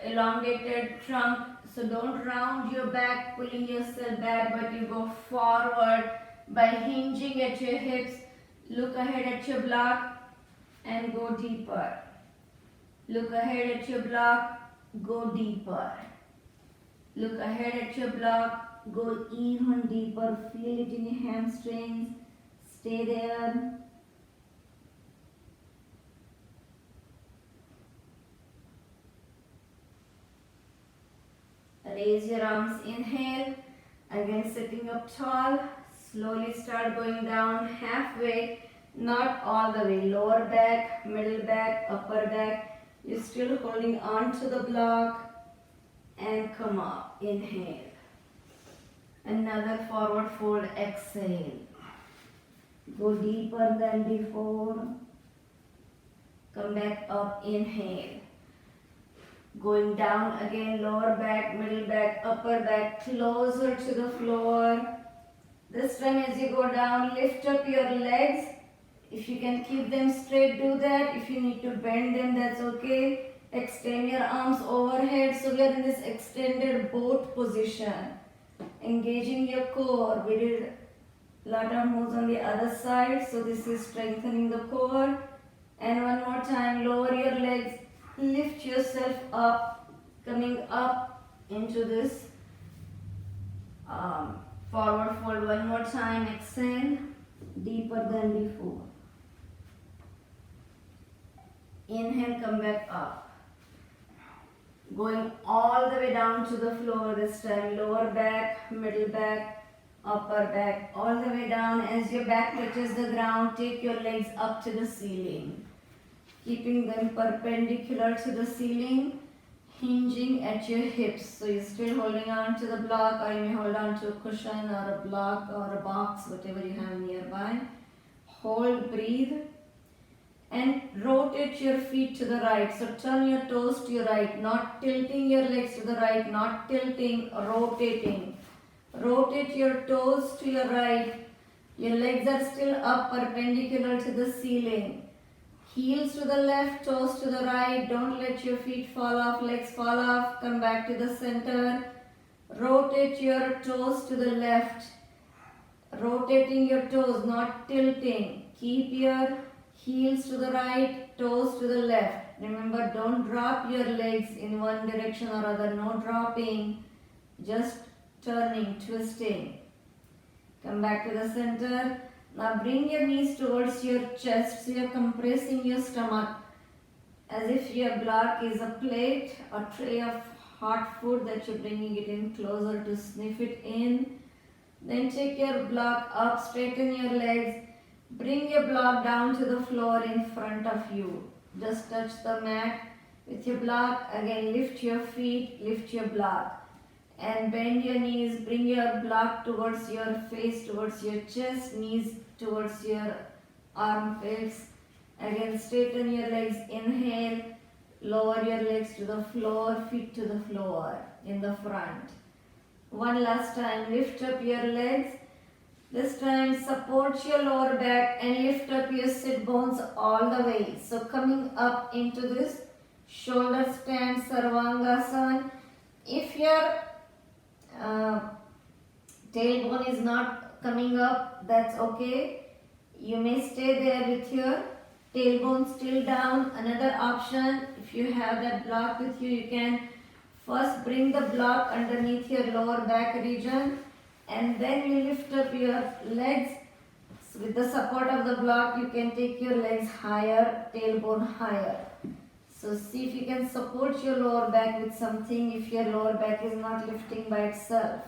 elongated trunk. So don't round your back, pulling yourself back, but you go forward by hinging at your hips. Look ahead at your block and go deeper. Look ahead at your block, go deeper. Look ahead at your block, go even deeper. Feel it in your hamstrings. Stay there. Raise your arms, inhale. Again sitting up tall. Slowly start going down halfway, not all the way. Lower back, middle back, upper back. You're still holding on to the block and come up. Inhale. Another forward fold, exhale. Go deeper than before. Come back up, inhale. Going down again, lower back, middle back, upper back, closer to the floor. This time as you go down, lift up your legs. If you can keep them straight, do that. If you need to bend them, that's okay. Extend your arms overhead. So we are in this extended boat position. Engaging your core. We did a lot of moves on the other side. So this is strengthening the core. And one more time, lower your legs. Lift yourself up. Coming up into this forward fold. One more time. Exhale. Deeper than before. Inhale, come back up. Going all the way down to the floor this time. Lower back, middle back, upper back, all the way down. As your back touches the ground, take your legs up to the ceiling. Keeping them perpendicular to the ceiling, hinging at your hips. So you're still holding on to the block, or you may hold on to a cushion or a block or a box, whatever you have nearby. Hold, breathe. And rotate your feet to the right. So turn your toes to your right, not tilting your legs to the right, not tilting, rotating. Rotate your toes to your right. Your legs are still up perpendicular to the ceiling. Heels to the left, toes to the right. Don't let your feet fall off, legs fall off. Come back to the center. Rotate your toes to the left. Rotating your toes, not tilting. Keep your heels to the right, toes to the left. Remember, don't drop your legs in one direction or other. No dropping, just turning, twisting. Come back to the center. Now bring your knees towards your chest. So you're compressing your stomach as if your block is a plate or tray of hot food that you're bringing it in closer to sniff it in. Then take your block up, straighten your legs. Bring your block down to the floor in front of you. Just touch the mat with your block. Again, lift your feet, lift your block. And bend your knees, bring your block towards your face, towards your chest, knees towards your armpits. Again, straighten your legs, inhale, lower your legs to the floor, feet to the floor in the front. One last time, lift up your legs. This time, support your lower back and lift up your sit bones all the way. So, coming up into this shoulder stand, Sarvangasana. If your tailbone is not coming up, that's okay. You may stay there with your tailbone still down. Another option, if you have that block with you, you can first bring the block underneath your lower back region and then you lift up your legs. So with the support of the block, you can take your legs higher, tailbone higher. So see if you can support your lower back with something if your lower back is not lifting by itself.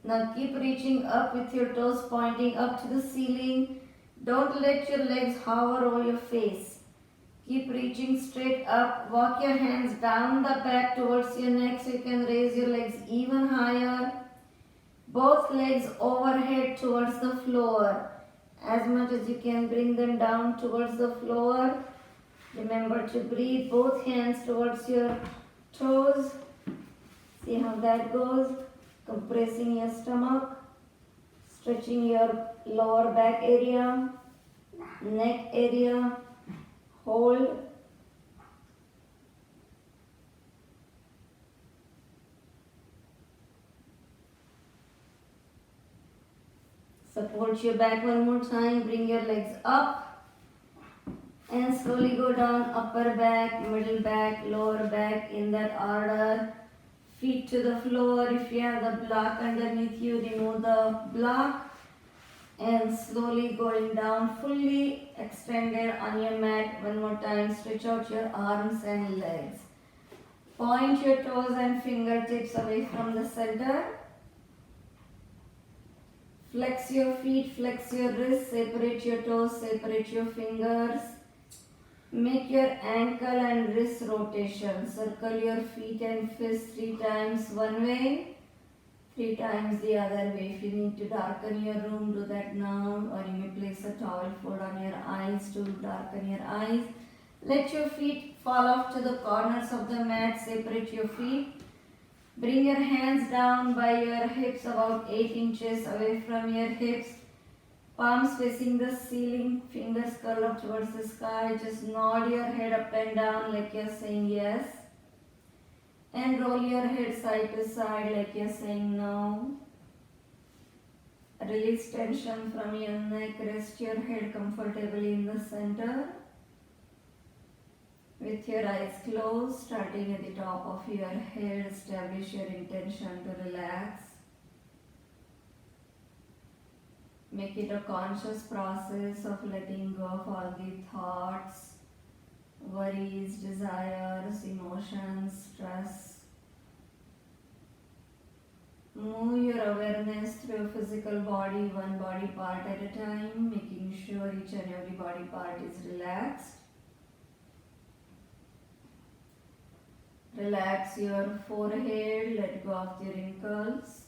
Now keep reaching up with your toes pointing up to the ceiling. Don't let your legs hover over your face. Keep reaching straight up. Walk your hands down the back towards your neck so you can raise your legs even higher. Both legs overhead towards the floor. As much as you can, bring them down towards the floor. Remember to breathe both hands towards your toes. See how that goes. Compressing your stomach. Stretching your lower back area. Neck area. Hold. Support your back one more time. Bring your legs up. And slowly go down, upper back, middle back, lower back in that order. Feet to the floor. If you have the block underneath you, remove the block. And slowly going down, fully extended on your mat. One more time, stretch out your arms and legs. Point your toes and fingertips away from the center. Flex your feet, flex your wrists, separate your toes, separate your fingers. Make your ankle and wrist rotation. Circle your feet and fists 3 times one way, 3 times the other way. If you need to darken your room, do that now. Or you may place a towel fold on your eyes to darken your eyes. Let your feet fall off to the corners of the mat. Separate your feet. Bring your hands down by your hips about 8 inches away from your hips. Palms facing the ceiling, fingers curled up towards the sky. Just nod your head up and down like you're saying yes. And roll your head side to side like you're saying no. Release tension from your neck. Rest your head comfortably in the center. With your eyes closed, starting at the top of your head, establish your intention to relax. Make it a conscious process of letting go of all the thoughts, worries, desires, emotions, stress. Move your awareness through your physical body, one body part at a time, making sure each and every body part is relaxed. Relax your forehead, let go of the wrinkles.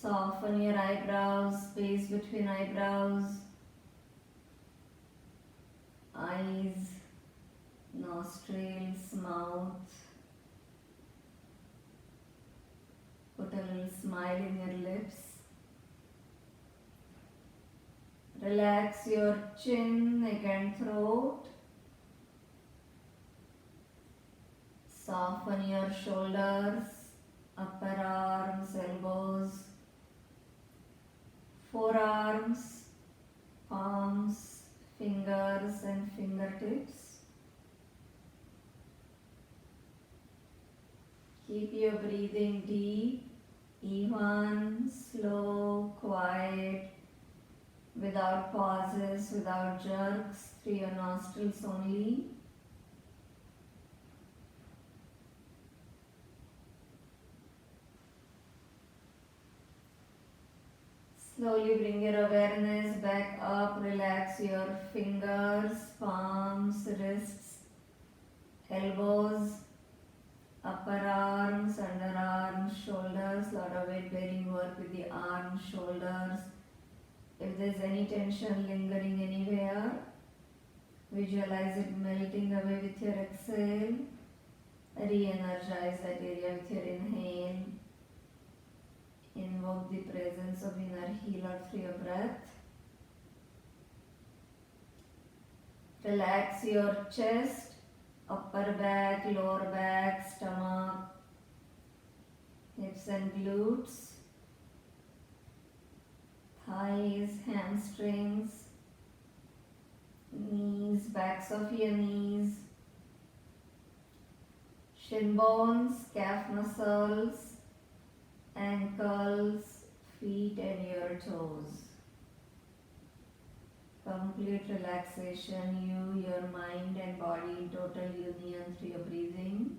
Soften your eyebrows, space between eyebrows, eyes, nostrils, mouth. Put a little smile in your lips. Relax your chin, neck and throat. Soften your shoulders, upper arms, elbows, forearms, palms, fingers and fingertips. Keep your breathing deep even, slow, quiet, without pauses, without jerks, through your nostrils only. Slowly bring your awareness back up, relax your fingers, palms, wrists, elbows, upper arms, underarms, shoulders. Lot of weight bearing work with the arms, shoulders. If there's any tension lingering anywhere, visualize it melting away with your exhale. Re-energize that area with your inhale. Invoke the presence of inner healer through your breath. Relax your chest, upper back, lower back, stomach, hips and glutes, thighs, hamstrings, knees, backs of your knees, shin bones, calf muscles, ankles, feet and your toes. Complete relaxation, you, your mind and body in total union through your breathing.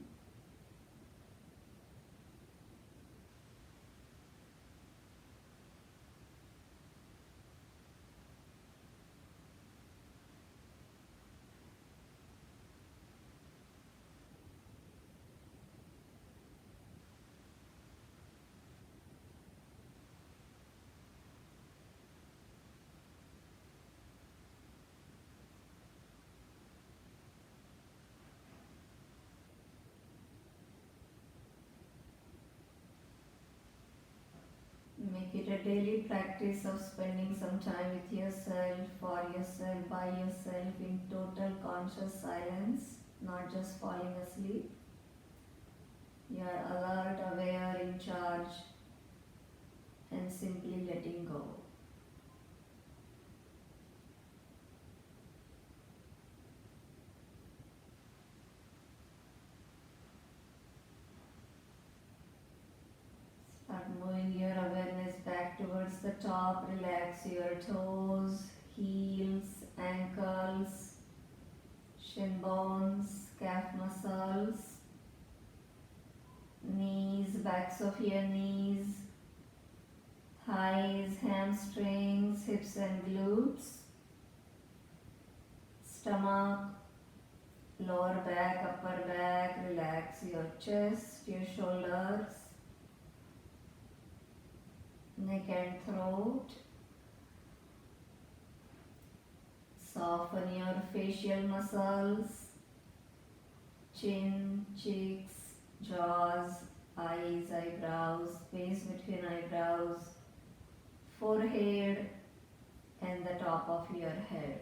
Make it a daily practice of spending some time with yourself, for yourself, by yourself in total conscious silence, not just falling asleep. You are alert, aware, in charge, and simply letting go. Start moving your awareness back towards the top. Relax your toes, heels, ankles, shin bones, calf muscles, knees, backs of your knees, thighs, hamstrings, hips and glutes, stomach, lower back, upper back. Relax your chest, your shoulders, neck and throat. Soften your facial muscles, chin, cheeks, jaws, eyes, eyebrows, space between eyebrows, forehead and the top of your head.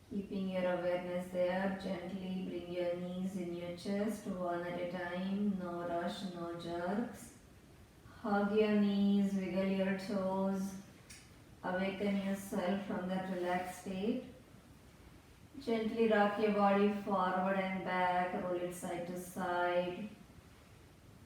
Keeping your awareness there, gently bring your knees in your chest, one at a time, no rush, no jerks. Hug your knees, wiggle your toes, awaken yourself from that relaxed state. Gently rock your body forward and back, roll it side to side.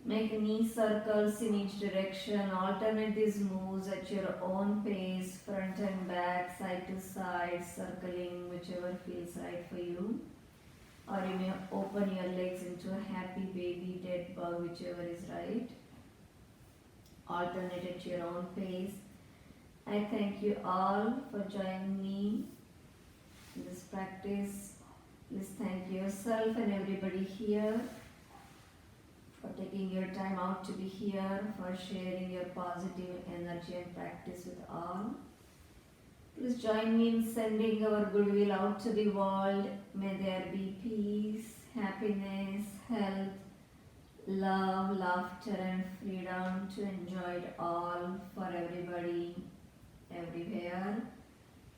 Make knee circles in each direction. Alternate these moves at your own pace, front and back, side to side, circling whichever feels right for you. Or you may open your legs into a happy baby, dead bug, whichever is right. Alternate at your own pace. I thank you all for joining me in this practice. Please thank yourself and everybody here for taking your time out to be here, for sharing your positive energy and practice with all. Please join me in sending our goodwill out to the world. May there be peace, happiness, health, love, laughter and freedom to enjoy it all for everybody, everywhere.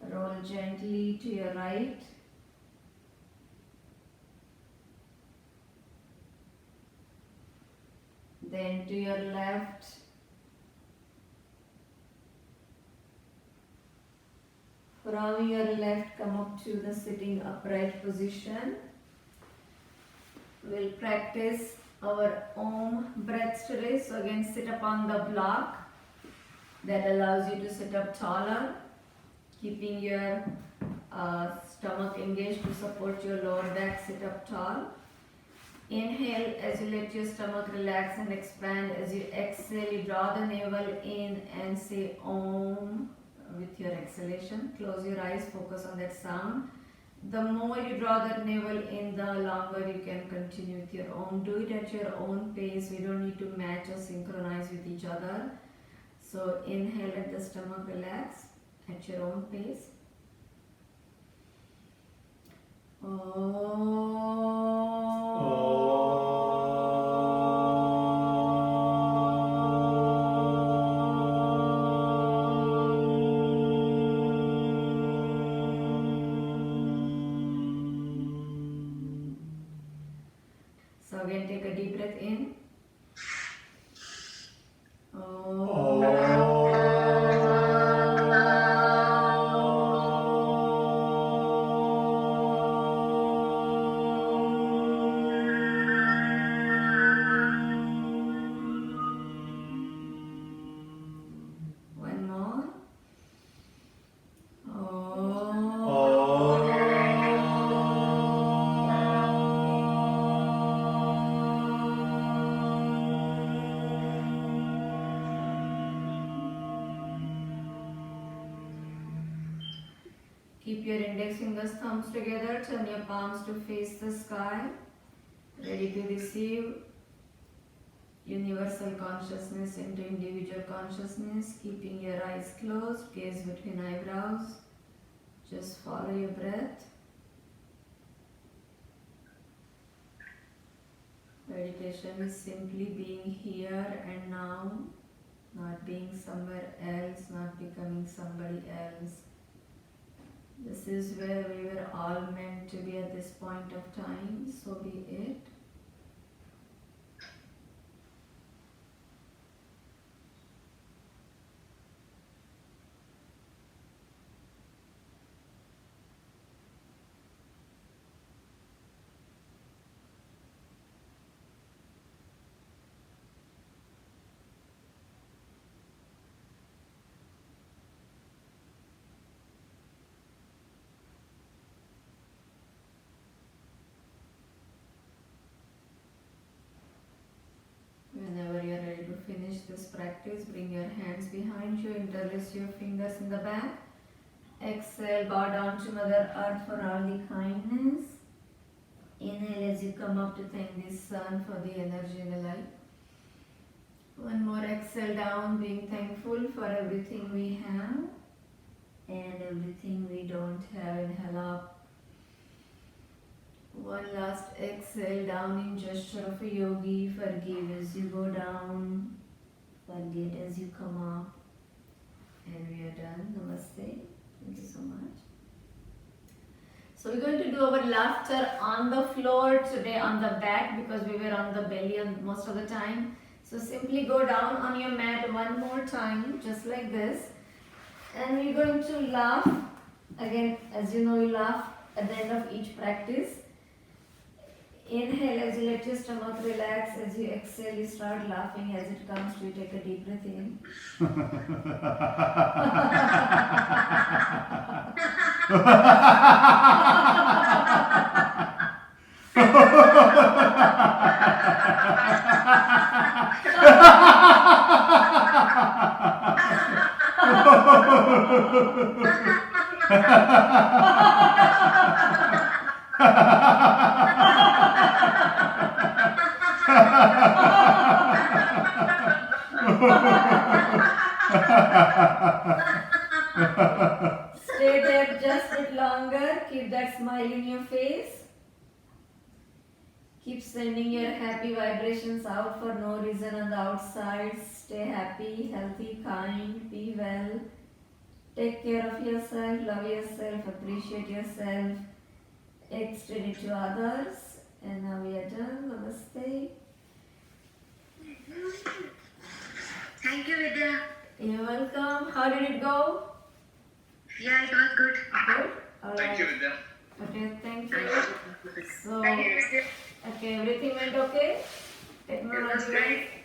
Roll gently to your right. Then to your left. From your left, come up to the sitting upright position. We'll practice our Om breaths today. So again, sit up on the block. That allows you to sit up taller, keeping your stomach engaged to support your lower back. Sit up tall. Inhale as you let your stomach relax and expand. As you exhale, you draw the navel in and say Om with your exhalation. Close your eyes, focus on that sound. The more you draw that navel in, the longer you can continue with your Om. Do it at your own pace. We don't need to match or synchronize with each other. So inhale, let the stomach relax at your own pace. So again, take a deep breath in. One more. Keep your index fingers, thumbs together. Turn your palms to face the sky. Ready to receive universal consciousness into individual consciousness. Keeping your eyes closed, gaze between eyebrows. Just follow your breath. Meditation is simply being here and now, not being somewhere else, not becoming somebody else. This is where we were all meant to be at this point of time, so be it. Whenever you are ready to finish this practice, bring your hands behind you, interlace your fingers in the back. Exhale, bow down to Mother Earth for all the kindness. Inhale as you come up to thank the sun for the energy and the light. One more exhale down, being thankful for everything we have and everything we don't have. Inhale up. One last exhale down in gesture of a yogi. Forgive as you go down. Forget as you come up. And we are done. Namaste. Thank you so much. So we're going to do our laughter on the floor today on the back because we were on the belly most of the time. So simply go down on your mat one more time, just like this. And we're going to laugh. Again, as you know, we laugh at the end of each practice. Inhale as you let your stomach relax. As you exhale, you start laughing. As it comes to you, take a deep breath in. Stay there just a bit longer. Keep that smile in your face. Keep sending your happy vibrations out for no reason on the outside. Stay happy, healthy, kind, be well. Take care of yourself, love yourself, appreciate yourself. Extend it to others. And now we are done. Namaste. Thank you, Vidya. You're welcome. How did it go? Yeah, it was good. Good? Alright. Thank you, Vidya. Okay, thank Thank you. you. So, Thank you, Vidya. okay, everything went okay? It was Technology great. wise?